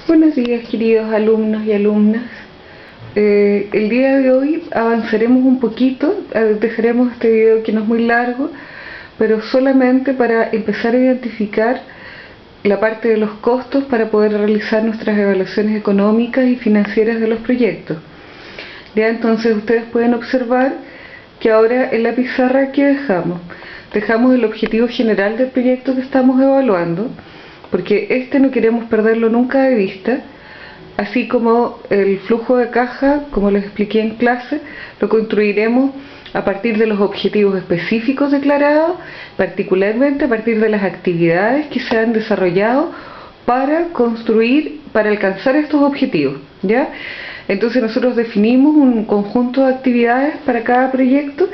Buenos días, queridos alumnos y alumnas. El día de hoy avanzaremos un poquito, dejaremos este video que no es muy largo, pero solamente para empezar a identificar la parte de los costos para poder realizar nuestras evaluaciones económicas y financieras de los proyectos. Ya, entonces ustedes pueden observar que ahora en la pizarra que dejamos el objetivo general del proyecto que estamos evaluando, porque no queremos perderlo nunca de vista, así como el flujo de caja, como les expliqué en clase, lo construiremos a partir de los objetivos específicos declarados, particularmente a partir de las actividades que se han desarrollado para alcanzar estos objetivos, ¿ya? Entonces nosotros definimos un conjunto de actividades para cada proyecto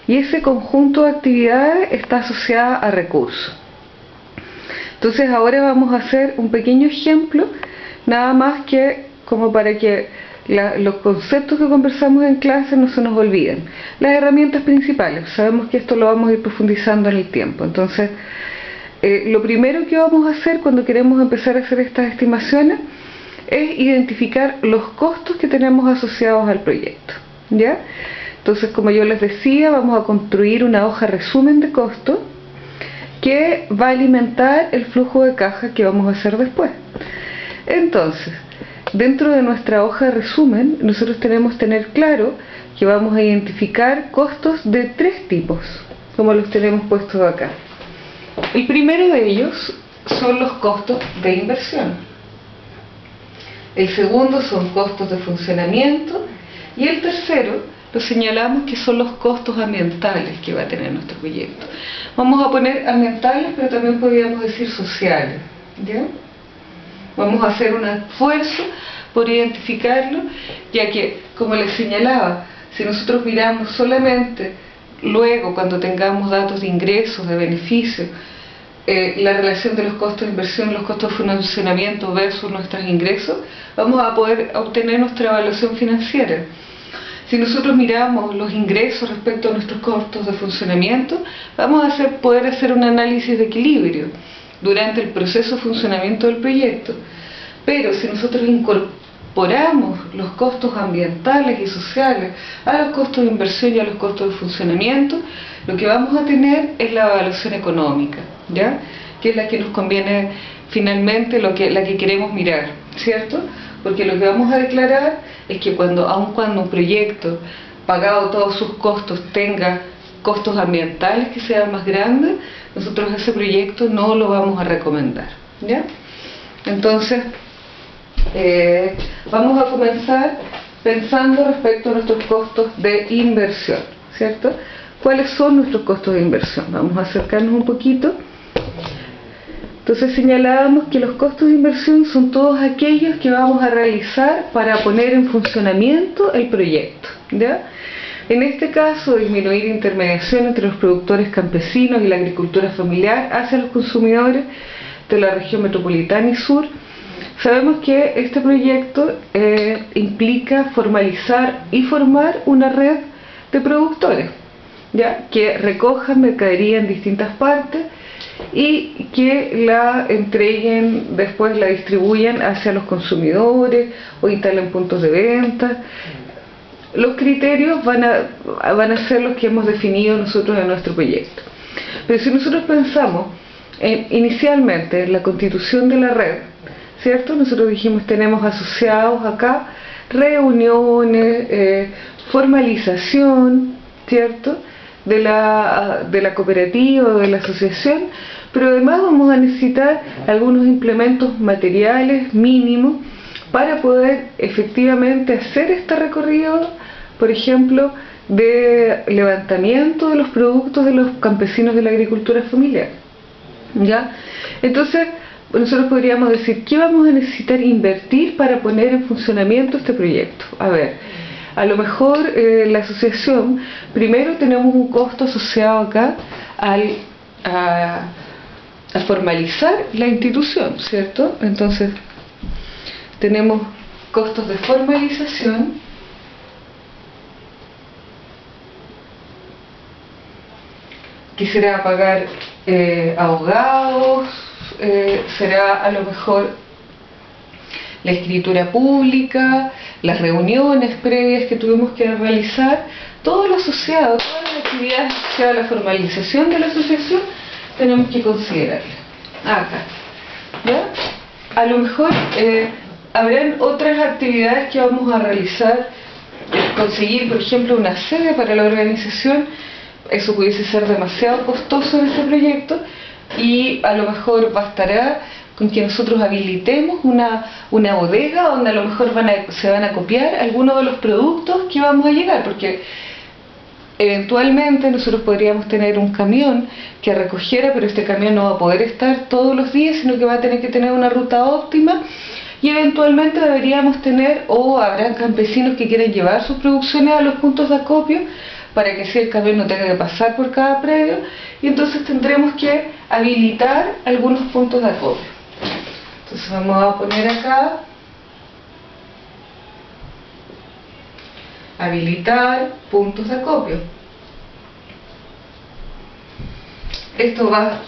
y ese conjunto de actividades está asociado a recursos. Entonces ahora vamos a hacer un pequeño ejemplo, nada más que como para que los conceptos que conversamos en clase no se nos olviden. Las herramientas principales, sabemos que esto lo vamos a ir profundizando en el tiempo. Entonces, lo primero que vamos a hacer cuando queremos empezar a hacer estas estimaciones es identificar los costos que tenemos asociados al proyecto, ¿ya? Entonces, como yo les decía, vamos a construir una hoja resumen de costos que va a alimentar el flujo de caja que vamos a hacer después. Entonces, dentro de nuestra hoja de resumen, nosotros tenemos que tener claro que vamos a identificar costos de 3 tipos, como los tenemos puestos acá. El primero de ellos son los costos de inversión. El segundo son costos de funcionamiento y el tercero lo señalamos que son los costos ambientales que va a tener nuestro proyecto. Vamos a poner ambientales, pero también podríamos decir sociales, ¿ya? Vamos a hacer un esfuerzo por identificarlo, ya que, como les señalaba, si nosotros miramos solamente luego, cuando tengamos datos de ingresos, de beneficios, la relación de los costos de inversión, los costos de funcionamiento versus nuestros ingresos, vamos a poder obtener nuestra evaluación financiera. Si nosotros miramos los ingresos respecto a nuestros costos de funcionamiento, vamos a poder hacer un análisis de equilibrio durante el proceso de funcionamiento del proyecto. Pero si nosotros incorporamos los costos ambientales y sociales a los costos de inversión y a los costos de funcionamiento, lo que vamos a tener es la evaluación económica, ¿ya? Que es la que nos conviene finalmente, la que queremos mirar, ¿cierto? Porque lo que vamos a declarar es que aun cuando un proyecto, pagado todos sus costos, tenga costos ambientales que sean más grandes, nosotros ese proyecto no lo vamos a recomendar, ¿ya? Entonces, vamos a comenzar pensando respecto a nuestros costos de inversión, ¿cierto? ¿Cuáles son nuestros costos de inversión? Vamos a acercarnos un poquito. Entonces señalábamos que los costos de inversión son todos aquellos que vamos a realizar para poner en funcionamiento el proyecto, ¿ya? En este caso, disminuir intermediación entre los productores campesinos y la agricultura familiar hacia los consumidores de la región metropolitana y sur. Sabemos que este proyecto implica formalizar y formar una red de productores, ¿ya? Que recojan mercadería en distintas partes y que la entreguen, después la distribuyan hacia los consumidores o instalen puntos de venta. Los criterios van a ser los que hemos definido nosotros en nuestro proyecto. Pero si nosotros pensamos inicialmente en la constitución de la red, ¿cierto? Nosotros dijimos, tenemos asociados acá reuniones, formalización, ¿cierto? De la cooperativa o de la asociación, pero además vamos a necesitar algunos implementos materiales mínimos para poder efectivamente hacer este recorrido, por ejemplo, de levantamiento de los productos de los campesinos de la agricultura familiar, ¿ya? Entonces, nosotros podríamos decir, ¿qué vamos a necesitar invertir para poner en funcionamiento este proyecto? A ver, a lo mejor la asociación, primero tenemos un costo asociado acá a formalizar la institución, ¿cierto? Entonces, tenemos costos de formalización, que será pagar abogados, será a lo mejor la escritura pública, las reuniones previas que tuvimos que realizar, todo lo asociado, todas las actividades asociadas a la formalización de la asociación, tenemos que considerarlas. Acá, ¿ya? A lo mejor habrán otras actividades que vamos a realizar, conseguir, por ejemplo, una sede para la organización. Eso pudiese ser demasiado costoso en este proyecto, y a lo mejor bastará con que nosotros habilitemos una bodega donde a lo mejor se van a copiar algunos de los productos que vamos a llegar, porque eventualmente nosotros podríamos tener un camión que recogiera, pero este camión no va a poder estar todos los días, sino que va a tener que tener una ruta óptima, y eventualmente deberíamos tener, o habrán campesinos que quieren llevar sus producciones a los puntos de acopio, para que así el camión no tenga que pasar por cada predio, y entonces tendremos que habilitar algunos puntos de acopio. Entonces vamos a poner acá, habilitar puntos de acopio. Esto va,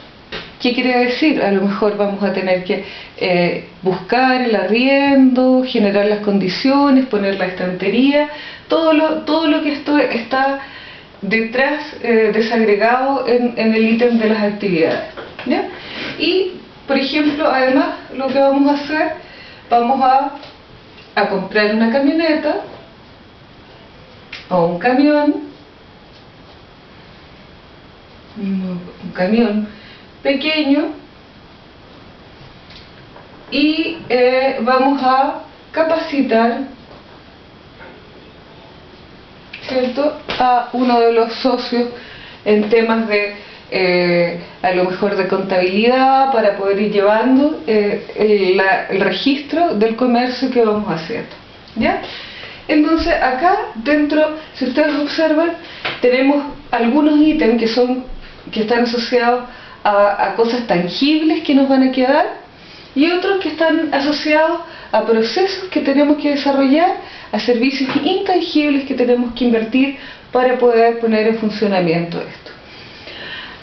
¿qué quiere decir? A lo mejor vamos a tener que buscar el arriendo, generar las condiciones, poner la estantería, todo lo que esto está detrás, desagregado en el ítem de las actividades, ¿ya? Y, por ejemplo, además, lo que vamos a hacer, vamos a comprar una camioneta o un camión pequeño, y vamos a capacitar, ¿cierto?, a uno de los socios en temas de a lo mejor de contabilidad, para poder ir llevando el registro del comercio que vamos haciendo, ¿ya? Entonces acá dentro, si ustedes observan, tenemos algunos ítems que están asociados a cosas tangibles que nos van a quedar, y otros que están asociados a procesos que tenemos que desarrollar, a servicios intangibles que tenemos que invertir para poder poner en funcionamiento esto.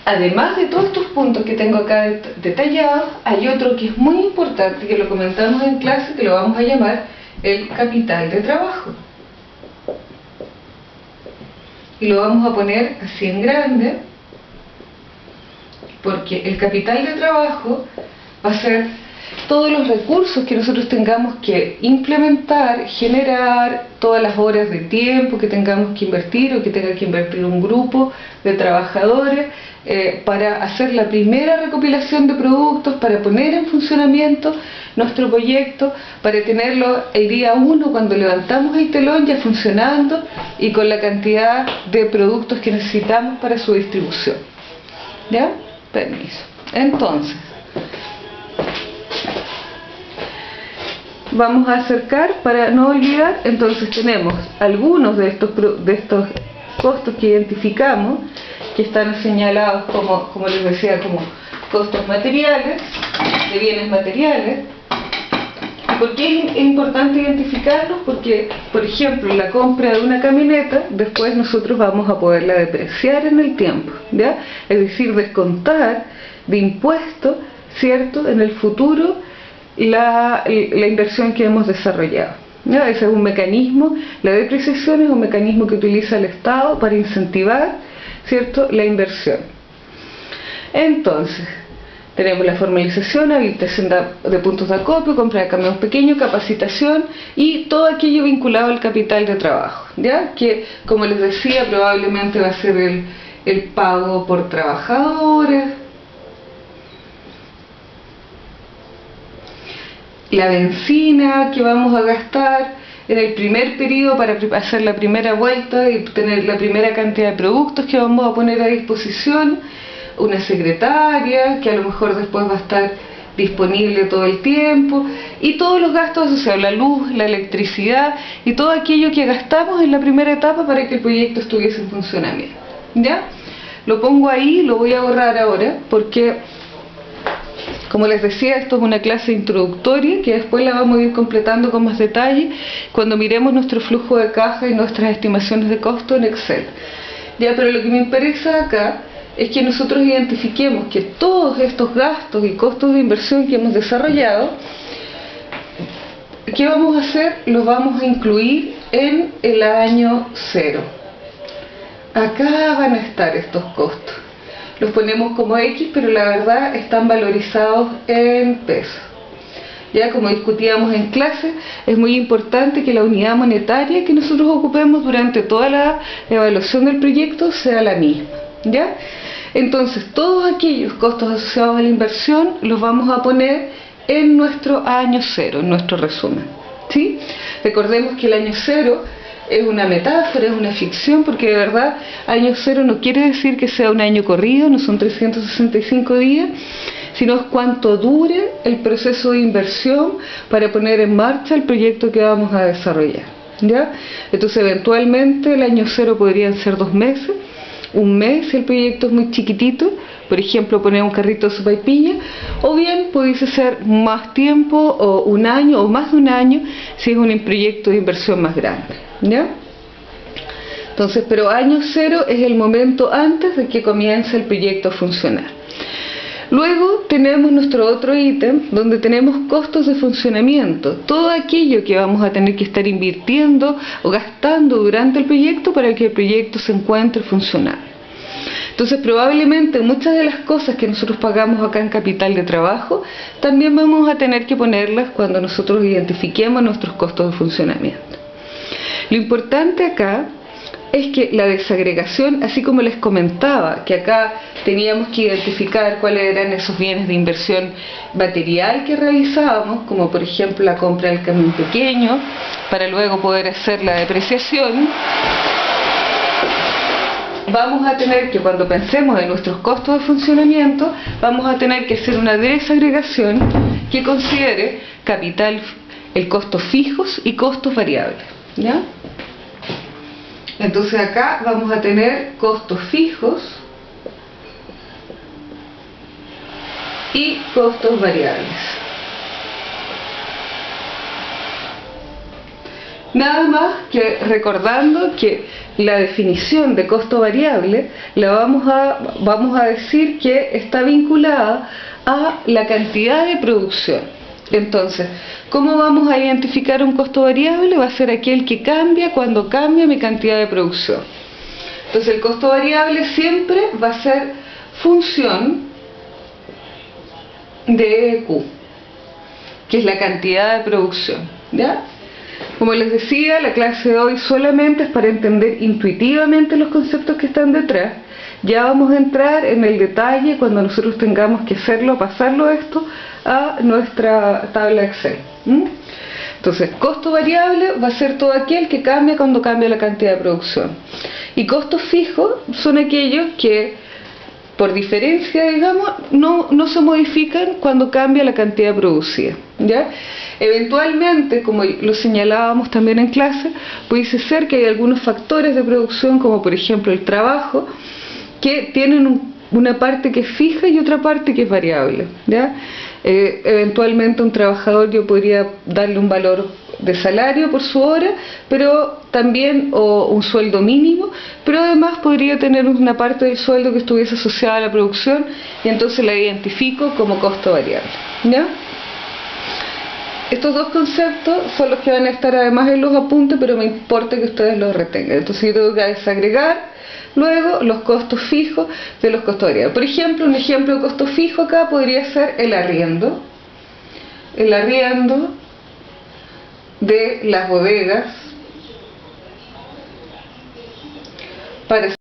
Además de todos estos puntos que tengo acá detallados, hay otro que es muy importante, que lo comentamos en clase, que lo vamos a llamar el capital de trabajo. Y lo vamos a poner así en grande, porque el capital de trabajo va a ser todos los recursos que nosotros tengamos que implementar, generar, todas las horas de tiempo que tengamos que invertir, o que tenga que invertir un grupo de trabajadores para hacer la primera recopilación de productos, para poner en funcionamiento nuestro proyecto, para tenerlo el día 1 cuando levantamos el telón ya funcionando y con la cantidad de productos que necesitamos para su distribución. ¿Ya? Permiso. Entonces, vamos a acercar para no olvidar. Entonces tenemos algunos de estos costos que identificamos, que están señalados como les decía, como costos materiales, de bienes materiales. ¿Por qué es importante identificarlos? Porque, por ejemplo, la compra de una camioneta, después nosotros vamos a poderla depreciar en el tiempo, ¿ya? Es decir, descontar de impuestos, ¿cierto?, en el futuro la inversión que hemos desarrollado, ¿ya? Ese es un mecanismo, la depreciación es un mecanismo que utiliza el Estado para incentivar, ¿cierto?, la inversión. Entonces, tenemos la formalización, habilitación de puntos de acopio, compra de camiones pequeños, capacitación y todo aquello vinculado al capital de trabajo, ¿ya? Que, como les decía, probablemente va a ser el pago por trabajadores, la benzina que vamos a gastar en el primer periodo para hacer la primera vuelta y tener la primera cantidad de productos que vamos a poner a disposición, una secretaria que a lo mejor después va a estar disponible todo el tiempo, y todos los gastos asociados, la luz, la electricidad y todo aquello que gastamos en la primera etapa para que el proyecto estuviese en funcionamiento, ¿ya? Lo pongo ahí, lo voy a borrar ahora porque, como les decía, esto es una clase introductoria que después la vamos a ir completando con más detalle cuando miremos nuestro flujo de caja y nuestras estimaciones de costo en Excel, ¿ya? Pero lo que me interesa acá es que nosotros identifiquemos que todos estos gastos y costos de inversión que hemos desarrollado ¿qué vamos a hacer? Los vamos a incluir en el año 0. Acá van a estar estos costos. Los ponemos como X, pero la verdad están valorizados en pesos. Ya como discutíamos en clase, es muy importante que la unidad monetaria que nosotros ocupemos durante toda la evaluación del proyecto sea la misma. ¿Ya? Entonces, todos aquellos costos asociados a la inversión los vamos a poner en nuestro año 0, en nuestro resumen. ¿Sí? Recordemos que el año 0 es una metáfora, es una ficción, porque de verdad año 0 no quiere decir que sea un año corrido, no son 365 días, sino es cuánto dure el proceso de inversión para poner en marcha el proyecto que vamos a desarrollar. ¿Ya? Entonces eventualmente el año 0 podrían ser 2 meses, un mes si el proyecto es muy chiquitito, por ejemplo poner un carrito de sopaipilla, o bien pudiese ser más tiempo, o un año, o más de un año, si es un proyecto de inversión más grande. ¿Ya? Entonces, pero año 0 es el momento antes de que comience el proyecto a funcionar. Luego tenemos nuestro otro ítem donde tenemos costos de funcionamiento, todo aquello que vamos a tener que estar invirtiendo o gastando durante el proyecto para que el proyecto se encuentre funcionando. Entonces probablemente muchas de las cosas que nosotros pagamos acá en capital de trabajo también vamos a tener que ponerlas cuando nosotros identifiquemos nuestros costos de funcionamiento. Lo importante acá es que la desagregación, así como les comentaba, que acá teníamos que identificar cuáles eran esos bienes de inversión material que realizábamos, como por ejemplo la compra del camión pequeño, para luego poder hacer la depreciación. Vamos a tener que, cuando pensemos en nuestros costos de funcionamiento, vamos a tener que hacer una desagregación que considere capital, el costos fijos y costos variables. ¿Ya? Entonces acá vamos a tener costos fijos y costos variables. Nada más que recordando que la definición de costo variable la vamos a decir que está vinculada a la cantidad de producción. Entonces, ¿cómo vamos a identificar un costo variable? Va a ser aquel que cambia cuando cambia mi cantidad de producción. Entonces, el costo variable siempre va a ser función de Q, que es la cantidad de producción. ¿Ya? Como les decía, la clase de hoy solamente es para entender intuitivamente los conceptos que están detrás. Ya vamos a entrar en el detalle cuando nosotros tengamos que hacerlo, pasarlo esto a nuestra tabla Excel. Entonces, costo variable va a ser todo aquel que cambia cuando cambia la cantidad de producción. Y costos fijos son aquellos que, por diferencia, digamos, no se modifican cuando cambia la cantidad producida. ¿Ya? Eventualmente, como lo señalábamos también en clase, pudiese ser que hay algunos factores de producción, como por ejemplo el trabajo, que tienen una parte que es fija y otra parte que es variable. ¿Ya? Eventualmente un trabajador yo podría darle un valor de salario por su hora, pero también o un sueldo mínimo, pero además podría tener una parte del sueldo que estuviese asociada a la producción y entonces la identifico como costo variable. ¿Ya? Estos dos conceptos son los que van a estar además en los apuntes, pero me importa que ustedes los retengan. Entonces yo tengo que desagregar luego los costos fijos de los costos variables. Por ejemplo, un ejemplo de costo fijo acá podría ser el arriendo. El arriendo de las bodegas para